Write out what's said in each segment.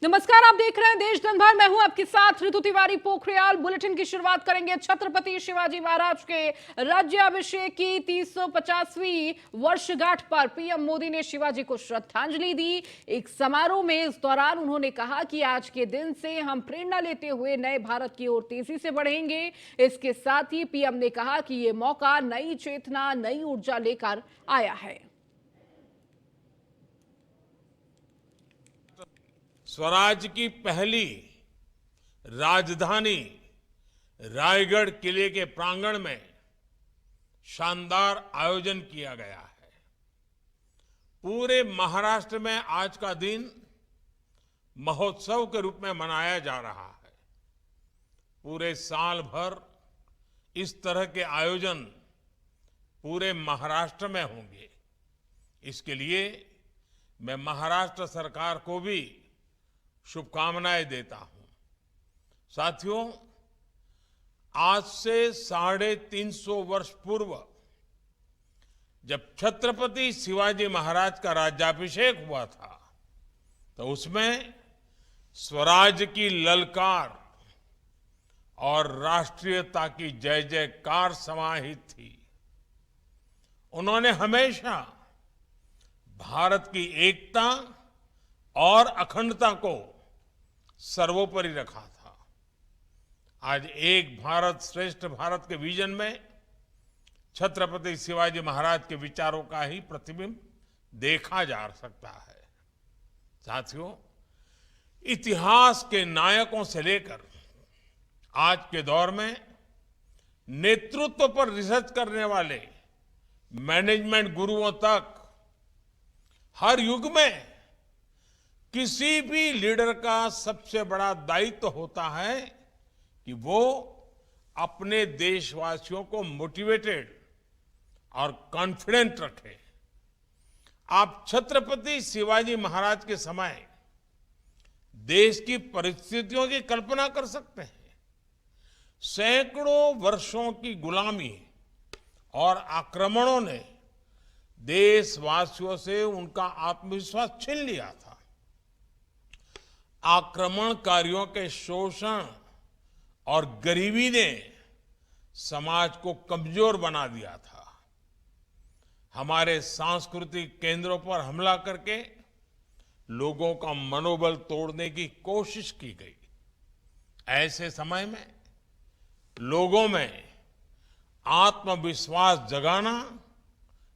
नमस्कार, आप देख रहे हैं देश दिन भर। मैं हूं आपके साथ ऋतु तिवारी पोखरियाल। बुलेटिन की शुरुआत करेंगे छत्रपति शिवाजी महाराज के राज्याभिषेक की 350वीं वर्षगांठ पर पीएम मोदी ने शिवाजी को श्रद्धांजलि दी। एक समारोह में इस दौरान उन्होंने कहा कि आज के दिन से हम प्रेरणा लेते हुए नए भारत की ओर तेजी से बढ़ेंगे। इसके साथ ही पीएम ने कहा कि ये मौका नई चेतना, नई ऊर्जा लेकर आया है। स्वराज की पहली राजधानी रायगढ़ किले के प्रांगण में शानदार आयोजन किया गया है। पूरे महाराष्ट्र में आज का दिन महोत्सव के रूप में मनाया जा रहा है। पूरे साल भर इस तरह के आयोजन पूरे महाराष्ट्र में होंगे। इसके लिए मैं महाराष्ट्र सरकार को भी शुभकामनाएं देता हूं। साथियों, आज से 350 वर्ष पूर्व जब छत्रपति शिवाजी महाराज का राज्याभिषेक हुआ था तो उसमें स्वराज की ललकार और राष्ट्रीयता की जय जयकार समाहित थी। उन्होंने हमेशा भारत की एकता और अखंडता को सर्वोपरि रखा था। आज एक भारत श्रेष्ठ भारत के विजन में छत्रपति शिवाजी महाराज के विचारों का ही प्रतिबिंब देखा जा सकता है। साथियों, इतिहास के नायकों से लेकर आज के दौर में नेतृत्व पर रिसर्च करने वाले मैनेजमेंट गुरुओं तक हर युग में किसी भी लीडर का सबसे बड़ा दायित्व होता है कि वो अपने देशवासियों को मोटिवेटेड और कॉन्फिडेंट रखे। आप छत्रपति शिवाजी महाराज के समय देश की परिस्थितियों की कल्पना कर सकते हैं। सैकड़ों वर्षों की गुलामी और आक्रमणों ने देशवासियों से उनका आत्मविश्वास छीन लिया था। आक्रमणकारियों के शोषण और गरीबी ने समाज को कमजोर बना दिया था। हमारे सांस्कृतिक केंद्रों पर हमला करके लोगों का मनोबल तोड़ने की कोशिश की गई। ऐसे समय में लोगों में आत्मविश्वास जगाना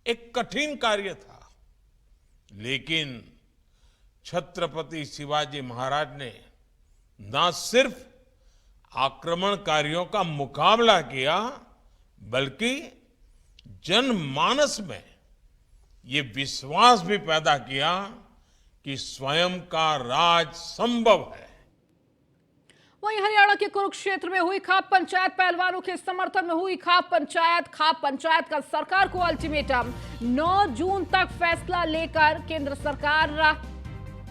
एक कठिन कार्य था, लेकिन छत्रपति शिवाजी महाराज ने न सिर्फ आक्रमणकारियों का मुकाबला किया, बल्कि जनमानस में ये विश्वास भी पैदा किया कि स्वयं का राज संभव है। वहीं हरियाणा के कुरुक्षेत्र में हुई खाप पंचायत, पहलवानों के समर्थन में हुई खाप पंचायत का सरकार को अल्टीमेटम। 9 जून तक फैसला लेकर केंद्र सरकार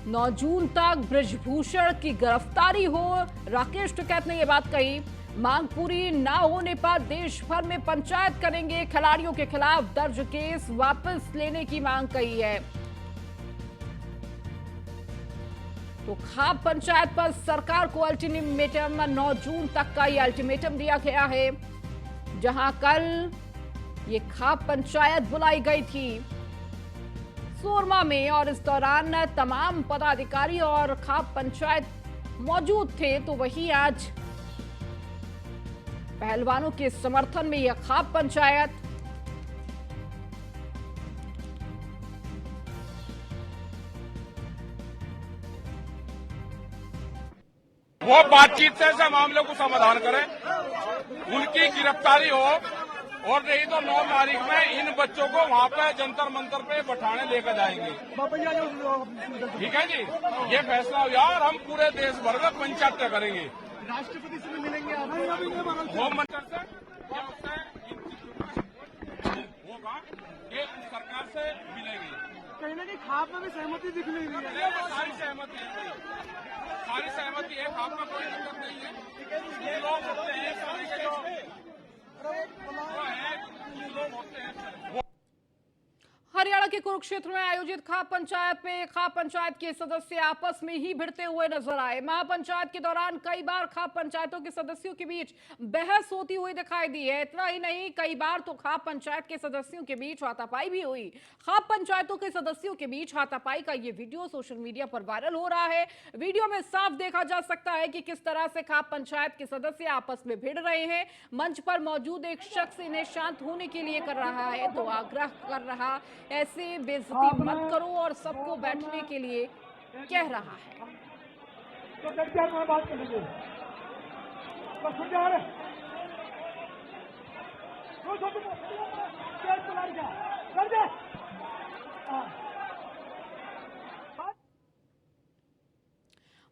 9 जून तक बृजभूषण की गिरफ्तारी हो। राकेश टिकैत ने यह बात कही। मांग पूरी ना होने पर देश भर में पंचायत करेंगे। खिलाड़ियों के खिलाफ दर्ज केस वापस लेने की मांग कही है। तो खाप पंचायत पर सरकार को अल्टीमेटम 9 जून तक का यह अल्टीमेटम दिया गया है, जहां कल ये खाप पंचायत बुलाई गई थी सोरमा में, और इस दौरान तमाम पदाधिकारी और खाप पंचायत मौजूद थे। तो वहीं आज पहलवानों के समर्थन में यह खाप पंचायत। वो बातचीत से मामले को समाधान करें, उनकी गिरफ्तारी हो, और नहीं तो 9 तारीख में इन बच्चों को वहां पे जंतर मंतर पे बैठाने लेकर जाएंगे। ठीक है जी, ये फैसला हो यार, हम पूरे देश भर में पंचायत करेंगे। राष्ट्रपति से भी मिलेंगे, होम मिनिस्टर से या उससे होगा, ये सरकार से मिलेगी। कहीं ना कहीं खाप में भी सहमति दिख रही है। सारी सहमति है, सारी सहमति है, खाप में कोई दिक्कत नहीं है। लोग होते हैं सारी के लोग हरियाणा के कुरुक्षेत्र में आयोजित खाप पंचायत में खाप पंचायत के सदस्य आपस में ही भिड़ते हुए नजर आए। महापंचायत के दौरान कई बार खाप पंचायतों के सदस्यों के बीच बहस होती हुई दिखाई दी है। इतना ही नहीं, कई बार तो खाप पंचायत के सदस्यों के बीच हाथापाई भी हुई। खाप पंचायतों के सदस्यों के बीच हाथापाई का ये वीडियो सोशल मीडिया पर वायरल हो रहा है। वीडियो में साफ देखा जा सकता है कि किस तरह से खाप पंचायत के सदस्य आपस में भिड़ रहे हैं। मंच पर मौजूद एक शख्स इन्हें शांत होने के लिए कर रहा है तो आग्रह कर रहा, ऐसे बेइज्जती मत करो और सबको बैठने के लिए कह रहा है। तो गद्दार में बात कर लीजिए, बस सुन जा रहे कर दे।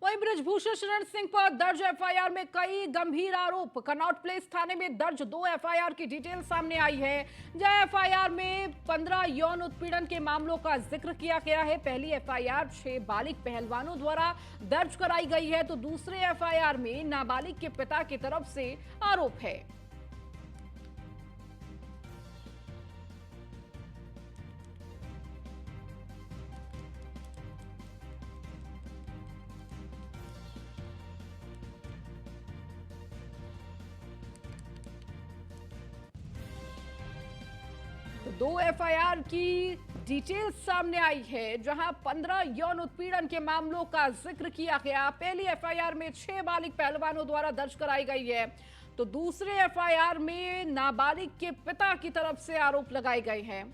वहीं बृजभूषण शरण सिंह पर दर्ज एफआईआर में कई गंभीर आरोप। कनॉट प्लेस थाने में दर्ज 2 एफआईआर की डिटेल सामने आई है, जहां एफआईआर में 15 यौन उत्पीड़न के मामलों का जिक्र किया गया है। पहली एफआईआर 6 बालिग पहलवानों द्वारा दर्ज कराई गई है तो दूसरे एफआईआर में नाबालिग के पिता की तरफ से आरोप है। तो 2 एफआईआर की डिटेल्स सामने आई है, जहां 15 यौन उत्पीड़न के मामलों का जिक्र किया गया। पहली एफआईआर में 6 बालिग पहलवानों द्वारा दर्ज कराई गई है तो दूसरे एफआईआर में नाबालिग के पिता की तरफ से आरोप लगाए गए हैं।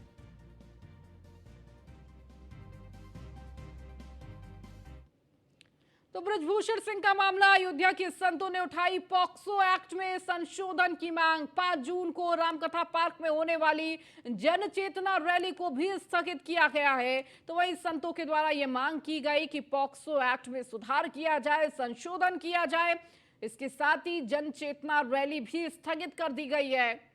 तो बृजभूषण सिंह का मामला, अयोध्या के संतों ने उठाई पॉक्सो एक्ट में संशोधन की मांग। 5 जून को रामकथा पार्क में होने वाली जन चेतना रैली को भी स्थगित किया गया है। तो वहीं संतों के द्वारा यह मांग की गई कि पॉक्सो एक्ट में सुधार किया जाए, संशोधन किया जाए। इसके साथ ही जन चेतना रैली भी स्थगित कर दी गई है।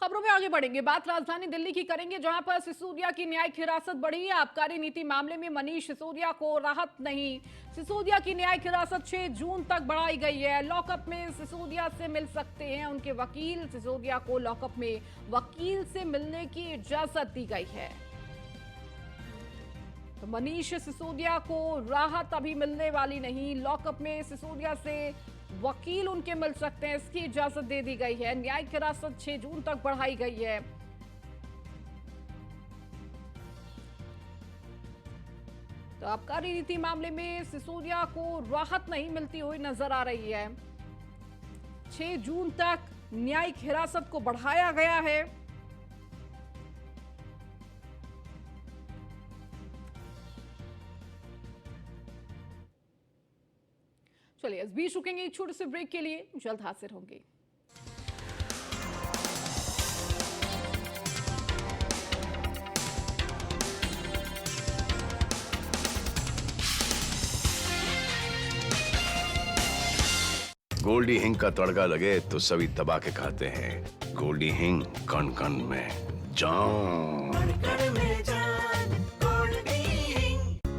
खबरों में आगे बढ़ेंगे, बात राजधानी दिल्ली की करेंगे, जहां पर सिसोदिया की न्यायिक हिरासत बढ़ी। आबकारी नीति मामले में मनीष सिसोदिया को राहत नहीं। सिसोदिया की न्यायिक हिरासत 6 जून तक बढ़ाई गई है। लॉकअप में सिसोदिया से मिल सकते हैं उनके वकील। सिसोदिया को लॉकअप में वकील से मिलने की इजाजत दी गई है। तो मनीष सिसोदिया को राहत अभी मिलने वाली नहीं। लॉकअप में सिसोदिया से वकील उनके मिल सकते हैं, इसकी इजाजत दे दी गई है। न्यायिक हिरासत 6 जून तक बढ़ाई गई है। तो आबकारी नीति मामले में सिसोदिया को राहत नहीं मिलती हुई नजर आ रही है। 6 जून तक न्यायिक हिरासत को बढ़ाया गया है। चलिए इस बीच रुकेंगे एक छोटे से ब्रेक के लिए, जल्द हाजिर होंगे। गोल्डी हिंग का तड़का लगे तो सभी दबा के खाते हैं। गोल्डी हिंग कण कण में जान।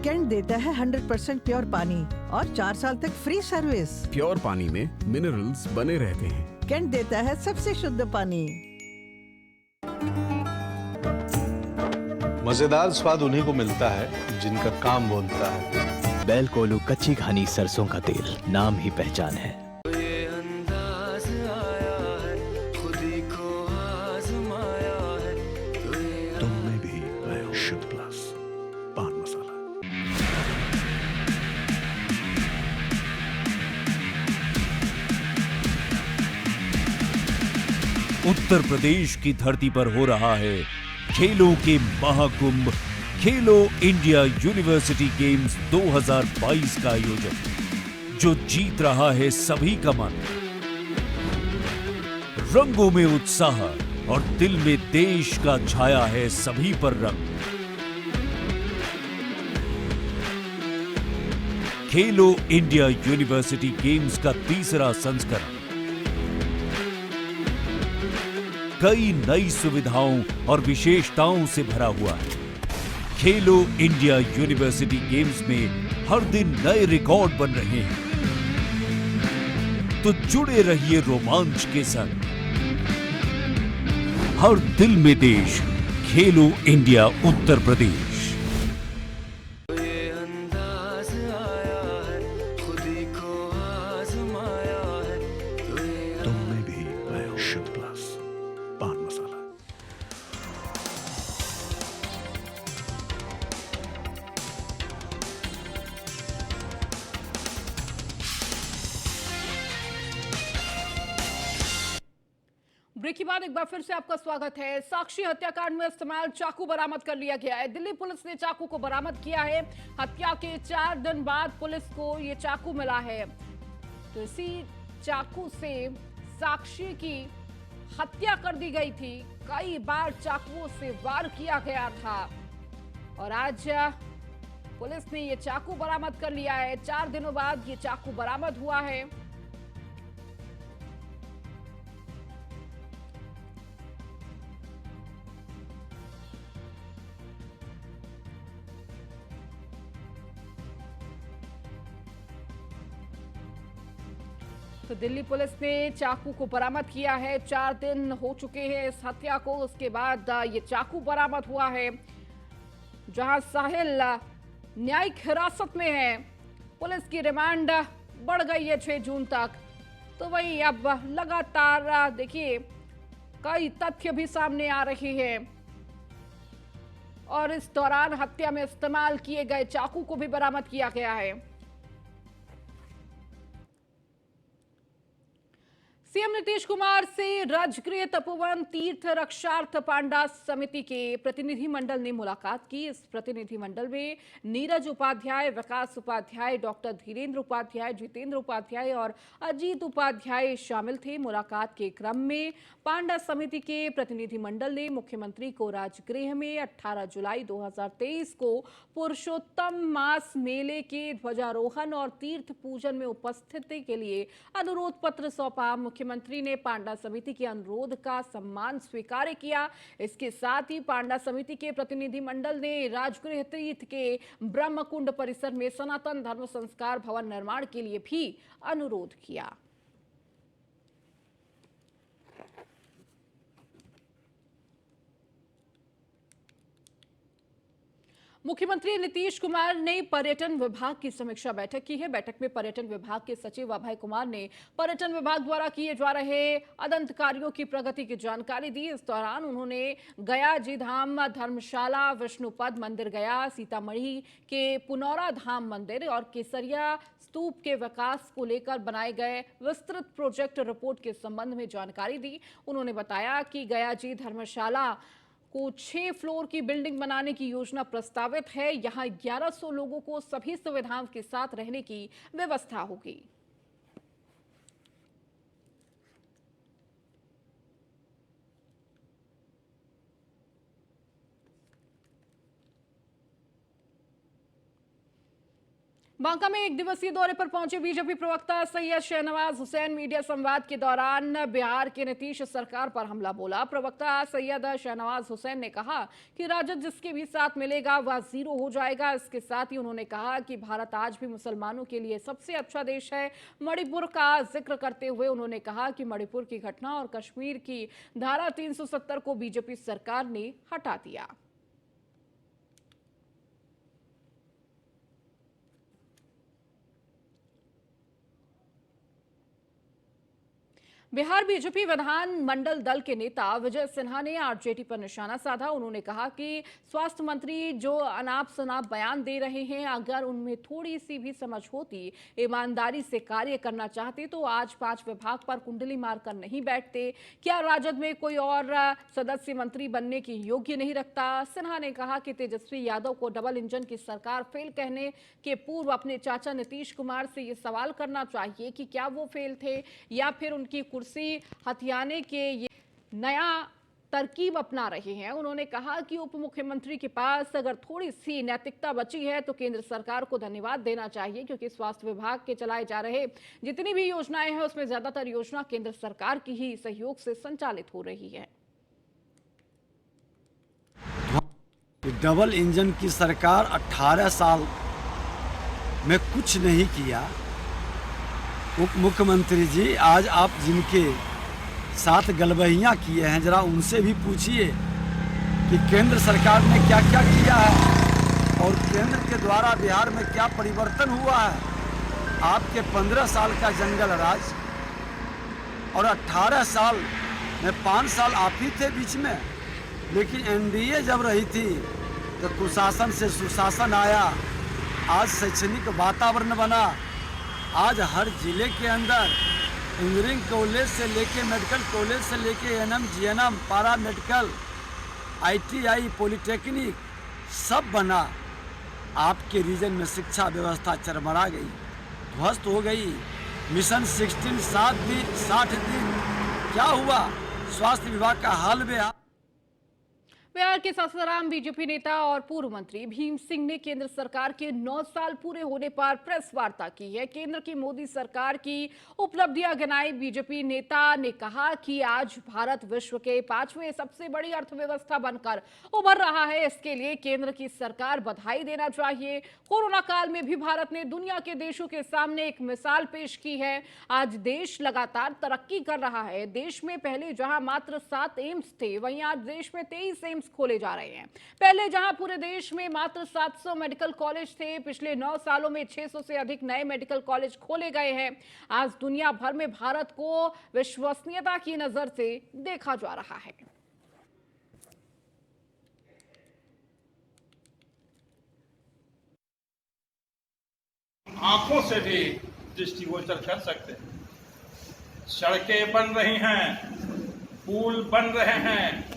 कैंट देता है 100% प्योर पानी और 4 साल तक फ्री सर्विस। प्योर पानी में मिनरल्स बने रहते हैं। कैंट देता है सबसे शुद्ध पानी। मजेदार स्वाद उन्हीं को मिलता है जिनका काम बोलता है। बैल कोलू कच्ची घानी सरसों का तेल, नाम ही पहचान है। तुमने भी शुद्ध प्लस पान मसाला। उत्तर प्रदेश की धरती पर हो रहा है खेलों के महाकुंभ, खेलो इंडिया यूनिवर्सिटी गेम्स 2022 का आयोजन, जो जीत रहा है सभी का मन। रंगों में उत्साह और दिल में देश का छाया है सभी पर रंग। खेलो इंडिया यूनिवर्सिटी गेम्स का तीसरा संस्करण कई नई सुविधाओं और विशेषताओं से भरा हुआ है। खेलो इंडिया यूनिवर्सिटी गेम्स में हर दिन नए रिकॉर्ड बन रहे हैं, तो जुड़े रहिए रोमांच के संग। हर दिल में देश, खेलो इंडिया उत्तर प्रदेश। तुम में भी आयो शुद्ध प्लस पान मसाला। ब्रेक के बाद एक बार फिर से आपका स्वागत है। साक्षी हत्याकांड में इस्तेमाल चाकू बरामद कर लिया गया है। दिल्ली पुलिस ने चाकू को बरामद किया है। हत्या के 4 दिन बाद पुलिस को ये चाकू मिला है। तो इसी चाकू से साक्षी की हत्या कर दी गई थी। कई बार चाकुओं से वार किया गया था और आज पुलिस ने ये चाकू बरामद कर लिया है। 4 दिनों बाद ये चाकू बरामद हुआ है। तो दिल्ली पुलिस ने चाकू को बरामद किया है। 4 दिन हो चुके हैं इस हत्या को। उसके बाद ये चाकू बरामद हुआ है। जहां साहिल न्यायिक हिरासत में है, पुलिस की रिमांड बढ़ गई है 6 जून तक। तो वहीं अब लगातार देखिए कई तथ्य भी सामने आ रहे हैं और इस दौरान हत्या में इस्तेमाल किए गए चाकू को भी बरामद किया गया है। सीएम नीतीश कुमार से राजगृह तपोवन तीर्थ रक्षार्थ पांडा समिति के प्रतिनिधिमंडल ने मुलाकात की। इस प्रतिनिधिमंडल में नीरज उपाध्याय, विकास उपाध्याय, डॉक्टर धीरेन्द्र उपाध्याय, जितेंद्र उपाध्याय और अजीत उपाध्याय शामिल थे। मुलाकात के क्रम में पांडा समिति के प्रतिनिधिमंडल ने मुख्यमंत्री को राजगृह में 18 जुलाई 2023 को पुरुषोत्तम मास मेले के ध्वजारोहण और तीर्थ पूजन में उपस्थिति के लिए अनुरोध पत्र सौंपा। मुख्यमंत्री ने पांडा समिति के अनुरोध का सम्मान स्वीकार किया। इसके साथ ही पांडा समिति के प्रतिनिधिमंडल ने राजगृह तीर्थ के ब्रह्मकुंड परिसर में सनातन धर्म संस्कार भवन निर्माण के लिए भी अनुरोध किया। मुख्यमंत्री नीतीश कुमार ने पर्यटन विभाग की समीक्षा बैठक की है। बैठक में पर्यटन विभाग के सचिव अभय कुमार ने पर्यटन विभाग द्वारा किए जा रहे अदंत कार्यों की प्रगति की जानकारी दी। इस दौरान उन्होंने गया जी धाम धर्मशाला, विष्णुपद मंदिर गया, सीतामढ़ी के पुनौरा धाम मंदिर और केसरिया स्तूप के विकास को लेकर बनाए गए विस्तृत प्रोजेक्ट रिपोर्ट के संबंध में जानकारी दी। उन्होंने बताया कि गया जी धर्मशाला को 6 फ्लोर की बिल्डिंग बनाने की योजना प्रस्तावित है। यहां 1100 लोगों को सभी सुविधाओं के साथ रहने की व्यवस्था होगी। बांका में 1 दिवसीय दौरे पर पहुंचे बीजेपी प्रवक्ता सैयद शहनवाज हुसैन मीडिया संवाद के दौरान बिहार के नीतीश सरकार पर हमला बोला। प्रवक्ता सैयद शहनवाज हुसैन ने कहा कि राजद जिसके भी साथ मिलेगा वह जीरो हो जाएगा। इसके साथ ही उन्होंने कहा कि भारत आज भी मुसलमानों के लिए सबसे अच्छा देश है। मणिपुर का जिक्र करते हुए उन्होंने कहा कि मणिपुर की घटना और कश्मीर की धारा 370 को बीजेपी सरकार ने हटा दिया। बिहार बीजेपी विधानमंडल दल के नेता विजय सिन्हा ने आरजेडी पर निशाना साधा। उन्होंने कहा कि स्वास्थ्य मंत्री जो अनाप शनाप बयान दे रहे हैं, अगर उनमें थोड़ी सी भी समझ होती, ईमानदारी से कार्य करना चाहते तो आज 5 विभाग पर कुंडली मारकर नहीं बैठते। क्या राजद में कोई और सदस्य मंत्री बनने की योग्य नहीं रखता? सिन्हा ने कहा कि तेजस्वी यादव को डबल इंजन की सरकार फेल कहने के पूर्व अपने चाचा नीतीश कुमार से ये सवाल करना चाहिए कि क्या वो फेल थे या फिर उनकी कुर्सी हथियाने के ये नया तरकीब अपना रहे हैं। उन्होंने कहा कि उप मुख्यमंत्री के पास अगर थोड़ी सी नैतिकता बची है तो केंद्र सरकार को धन्यवाद देना चाहिए, क्योंकि स्वास्थ्य विभाग के चलाए जा रहे जितनी भी योजनाएं हैं उसमें ज्यादातर योजना केंद्र सरकार की ही सहयोग से संचालित हो रही है। कि डबल इंजन की सरकार 18 साल में कुछ नहीं किया। उप मुख्यमंत्री जी, आज आप जिनके साथ गलबहियाँ किए हैं, जरा उनसे भी पूछिए कि केंद्र सरकार ने क्या क्या किया है और केंद्र के द्वारा बिहार में क्या परिवर्तन हुआ है। आपके 15 साल का जंगल राज और 18 साल में 5 साल आप ही थे बीच में, लेकिन एनडीए जब रही थी तो कुशासन से सुशासन आया। आज शैक्षणिक वातावरण बना। आज हर जिले के अंदर इंजीनियरिंग कॉलेज से लेके मेडिकल कॉलेज से लेके एएनएम, जीएनएम, पारा मेडिकल, आईटीआई, पॉलिटेक्निक सब बना। आपके रीजन में शिक्षा व्यवस्था चरमरा गई, ध्वस्त हो गई। मिशन 16 60 दिन क्या हुआ? स्वास्थ्य विभाग का हाल बेहाल। बिहार के सासाराम बीजेपी नेता और पूर्व मंत्री भीम सिंह ने केंद्र सरकार के 9 साल पूरे होने पर प्रेस वार्ता की है। केंद्र की मोदी सरकार की उपलब्धियां गिनाई। बीजेपी नेता ने कहा कि आज भारत विश्व के 5वें सबसे बड़ी अर्थव्यवस्था बनकर उभर रहा है। इसके लिए केंद्र की सरकार बधाई देना चाहिए। कोरोना काल में भी भारत ने दुनिया के देशों के सामने एक मिसाल पेश की है। आज देश लगातार तरक्की कर रहा है। देश में पहले जहां मात्र 7 एम्स थे, वहीं आज देश में 23 एम्स खोले जा रहे हैं। पहले जहां पूरे देश में मात्र 700 मेडिकल कॉलेज थे, पिछले 9 सालों में 600 से अधिक नए मेडिकल कॉलेज खोले गए हैं। आज दुनिया भर में भारत को विश्वसनीयता की नजर से देखा जा रहा है। आंखों से भी दृष्टिगोचर कर सकते हैं। सड़कें बन रही हैं, पुल बन रहे हैं,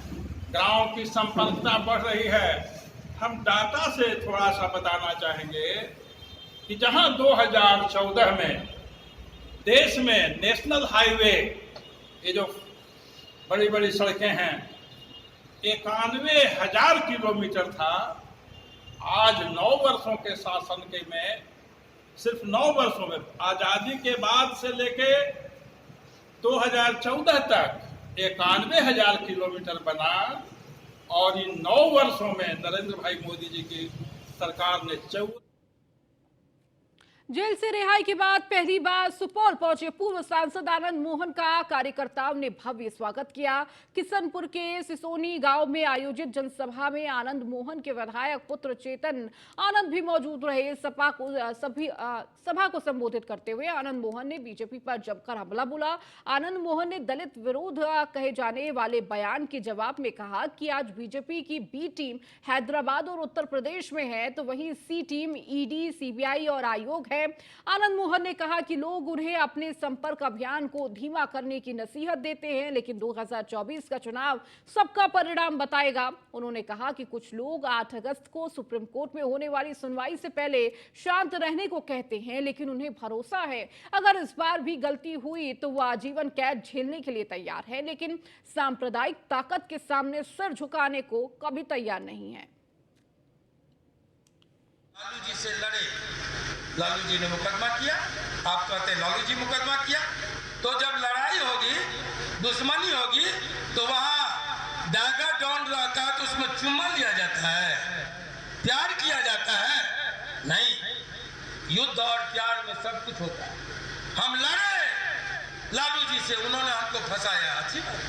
गांव की संपर्कता बढ़ रही है। हम डाटा से थोड़ा सा बताना चाहेंगे कि जहां 2014 में देश में नेशनल हाईवे, ये जो बड़ी बड़ी सड़कें हैं, 91,000 किलोमीटर था, आज 9 वर्षों के शासन के में, सिर्फ 9 वर्षों में, आजादी के बाद से लेके 2014 तक 91,000 किलोमीटर बना। और इन 9 वर्षों में नरेंद्र भाई मोदी जी की सरकार ने 14। जेल से रिहाई के बाद पहली बार सुपौल पहुंचे पूर्व सांसद आनंद मोहन का कार्यकर्ताओं ने भव्य स्वागत किया। किशनपुर के सिसोनी गांव में आयोजित जनसभा में आनंद मोहन के विधायक पुत्र चेतन आनंद भी मौजूद रहे। सभा को संबोधित करते हुए आनंद मोहन ने बीजेपी पर जमकर हमला बोला। आनंद मोहन ने दलित विरोध कहे जाने वाले बयान के जवाब में कहा कि आज बीजेपी की बी टीम हैदराबाद और उत्तर प्रदेश में है, तो वहीं सी टीम ईडी, सीबीआई और आयोग है। आनंद मोहन ने कहा कि लोग उन्हें अपने संपर्क अभियान को धीमा करने की नसीहत देते हैं, लेकिन 2024 का चुनाव सबका परिणाम बताएगा। उन्होंने कहा कि कुछ लोग 8 अगस्त को सुप्रीम कोर्ट में होने वाली सुनवाई से पहले शांत रहने को कहते हैं, लेकिन उन्हें भरोसा है अगर इस बार भी गलती हुई तो वो आजीवन कैद झेलने के लिए तैयार है, लेकिन सांप्रदायिक ताकत के सामने सिर झुकाने को कभी तैयार नहीं है। लालू जी से लड़े, लालू जी ने मुकदमा किया, आप कहते हैं लालू जी मुकदमा किया, तो जब लड़ाई होगी, दुश्मनी होगी, तो वहां डागा डॉन रहता है तो उसमें चुम्मा लिया जाता है, प्यार किया जाता है? नहीं, युद्ध और प्यार में सब कुछ होता है। हम लड़े लालू जी से, उन्होंने हमको फंसाया, अच्छी बात।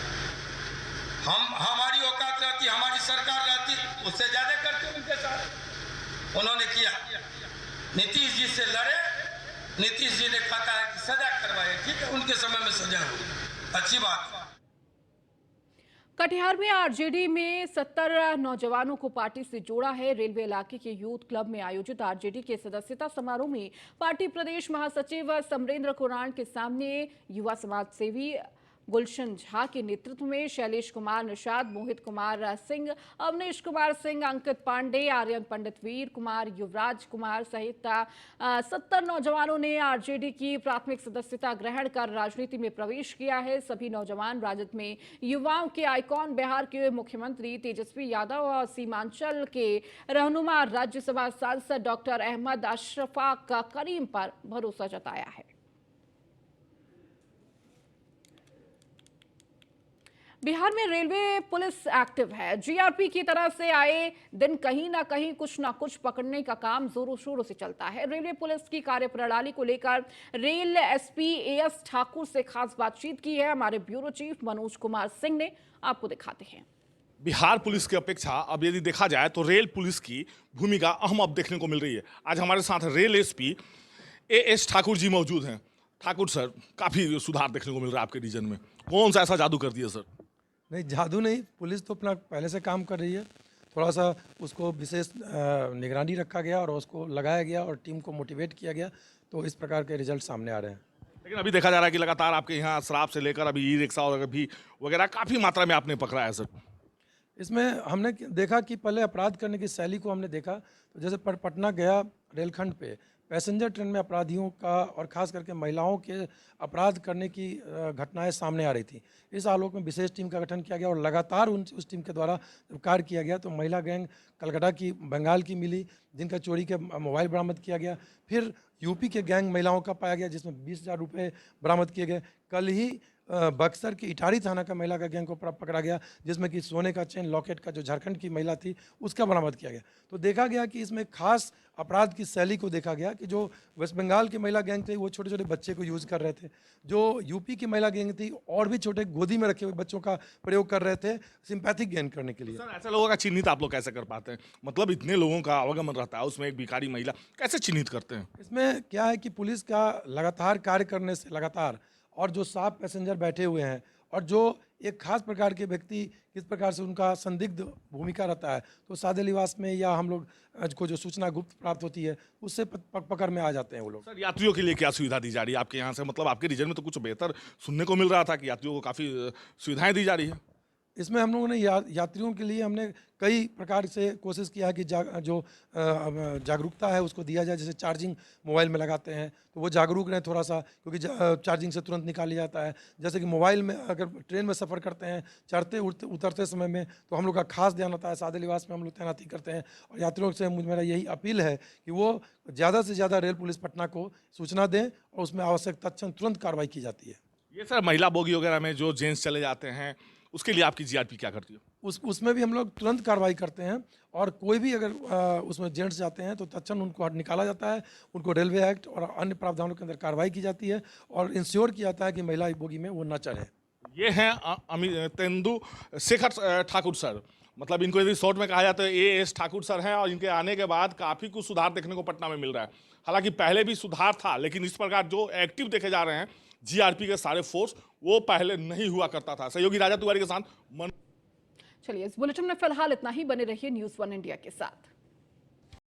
हमारी औकात रहती, हमारी सरकार रहती, उससे ज्यादा करते उनके साथ। उन्होंने किया, नीतीश जी से लड़े, नीतीश जी ने कहा है कि सजा करवाए, ठीक है, उनके समय में सजा हुई, अच्छी बात। कटिहार में आरजेडी में 70 नौजवानों को पार्टी से जोड़ा है। रेलवे इलाके के यूथ क्लब में आयोजित आरजेडी के सदस्यता समारोह में पार्टी प्रदेश महासचिव समरेंद्र कुरान के सामने युवा समाज सेवी गुलशन झा के नेतृत्व में शैलेश कुमार निषाद, मोहित कुमार सिंह, अवनीश कुमार सिंह, अंकित पांडे, आर्यन पंडित, वीर कुमार, युवराज कुमार सहित 70 नौजवानों ने आरजेडी की प्राथमिक सदस्यता ग्रहण कर राजनीति में प्रवेश किया है। सभी नौजवान राजद में युवाओं के आइकॉन बिहार के मुख्यमंत्री तेजस्वी यादव और सीमांचल के रहनुमा राज्यसभा सांसद डॉक्टर अहमद अशरफ करीम पर भरोसा जताया है। बिहार में रेलवे पुलिस एक्टिव है। जीआरपी की तरह से आए दिन कहीं ना कुछ पकड़ने का काम जोरों शोरों से चलता है। रेलवे पुलिस की कार्यप्रणाली को लेकर रेल एसपी एएस ठाकुर से खास बातचीत की है हमारे ब्यूरो चीफ मनोज कुमार सिंह ने। आपको दिखाते हैं। बिहार पुलिस की अपेक्षा अब यदि देखा जाए तो रेल पुलिस की भूमिका अहम अब देखने को मिल रही है। आज हमारे साथ rail SP as Thakur ji मौजूद हैं। ठाकुर सर, काफ़ी सुधार देखने को मिल रहा है आपके रीजन में, कौन सा ऐसा जादू कर दिया सर? नहीं, जादू नहीं, पुलिस तो अपना पहले से काम कर रही है। थोड़ा सा उसको विशेष निगरानी रखा गया और उसको लगाया गया और टीम को मोटिवेट किया गया, तो इस प्रकार के रिजल्ट सामने आ रहे हैं। लेकिन अभी देखा जा रहा है कि लगातार आपके यहाँ शराब से लेकर अभी ई रिक्शा और भी वगैरह काफ़ी मात्रा में आपने पकड़ा है सर। इसमें हमने देखा कि पहले अपराध करने की शैली को हमने देखा, तो जैसे पटना गया रेलखंड पे पैसेंजर ट्रेन में अपराधियों का और ख़ास करके महिलाओं के अपराध करने की घटनाएं सामने आ रही थी। इस आलोक में विशेष टीम का गठन किया गया और लगातार उस टीम के द्वारा जब कार्य किया गया तो महिला गैंग कलकत्ता की, बंगाल की मिली, जिनका चोरी के मोबाइल बरामद किया गया। फिर यूपी के गैंग महिलाओं का पाया गया जिसमें 20,000 रुपये बरामद किए गए। कल ही बक्सर के इटारी थाना का महिला का गैंग को पकड़ा गया जिसमें कि सोने का चेन लॉकेट का जो झारखंड की महिला थी उसका बरामद किया गया। तो देखा गया कि इसमें खास अपराध की शैली को देखा गया कि जो वेस्ट बंगाल की महिला गैंग थी वो छोटे छोटे बच्चे को यूज़ कर रहे थे, जो यूपी की महिला गैंग थी और भी छोटे गोदी में रखे हुए बच्चों का प्रयोग कर रहे थे सिंपैथिक गेन करने के लिए। सर, ऐसे लोगों का चिन्हित आप लोग कैसे कर पाते हैं? मतलब इतने लोगों का आवागमन रहता है, उसमें एक भिखारी महिला, कैसे चिन्हित करते हैं? इसमें क्या है कि पुलिस का लगातार कार्य करने से लगातार और जो साफ पैसेंजर बैठे हुए हैं और जो एक खास प्रकार के व्यक्ति किस प्रकार से उनका संदिग्ध भूमिका रहता है, तो सादे लिबास में या हम लोग को जो सूचना गुप्त प्राप्त होती है उससे पकड़ में आ जाते हैं वो लोग। सर, यात्रियों के लिए क्या सुविधा दी जा रही है आपके यहाँ से? मतलब आपके रीजन में तो कुछ बेहतर सुनने को मिल रहा था कि यात्रियों को काफ़ी सुविधाएं दी जा रही है। इसमें हम लोगों ने यात्रियों के लिए हमने कई प्रकार से कोशिश किया है कि जो जागरूकता है उसको दिया जाए। जैसे चार्जिंग मोबाइल में लगाते हैं तो वो जागरूक रहें थोड़ा सा, क्योंकि चार्जिंग से तुरंत निकाल लिया जाता है। जैसे कि मोबाइल में अगर ट्रेन में सफ़र करते हैं चढ़ते उतरते समय में तो हम लोग का खास ध्यान होता है, सादे लिबास में हम लोग तैनाती करते हैं। और यात्रियों से मेरा यही अपील है कि वो ज़्यादा से ज़्यादा रेल पुलिस पटना को सूचना दें और उसमें आवश्यक तत्क्षण तुरंत कार्रवाई की जाती है। ये सर, महिला बोगी वगैरह में जो जेंट्स चले जाते हैं उसके लिए आपकी जीआरपी क्या करती है? उसमें भी हम लोग तुरंत कार्रवाई करते हैं और कोई भी अगर उसमें जेंट्स जाते हैं तो तत्क्षण उनको निकाला जाता है, उनको रेलवे एक्ट और अन्य प्रावधानों के अंदर कार्रवाई की जाती है और इंश्योर किया जाता है कि महिला बोगी में वो न चढ़े। ये हैं तेंदु शेखर ठाकुर सर। मतलब इनको यदि शॉर्ट में कहा जाए तो एएस ठाकुर सर हैं और इनके आने के बाद काफ़ी कुछ सुधार देखने को पटना में मिल रहा है। हालांकि पहले भी सुधार था, लेकिन इस प्रकार जो एक्टिव देखे जा रहे हैं जीआरपी के सारे फोर्स, वो पहले नहीं हुआ करता था। सहयोगी राजा तिवारी के साथ चलिए, इस बुलेटिन में फिलहाल इतना ही। बने रहिए न्यूज़ 1 इंडिया के साथ।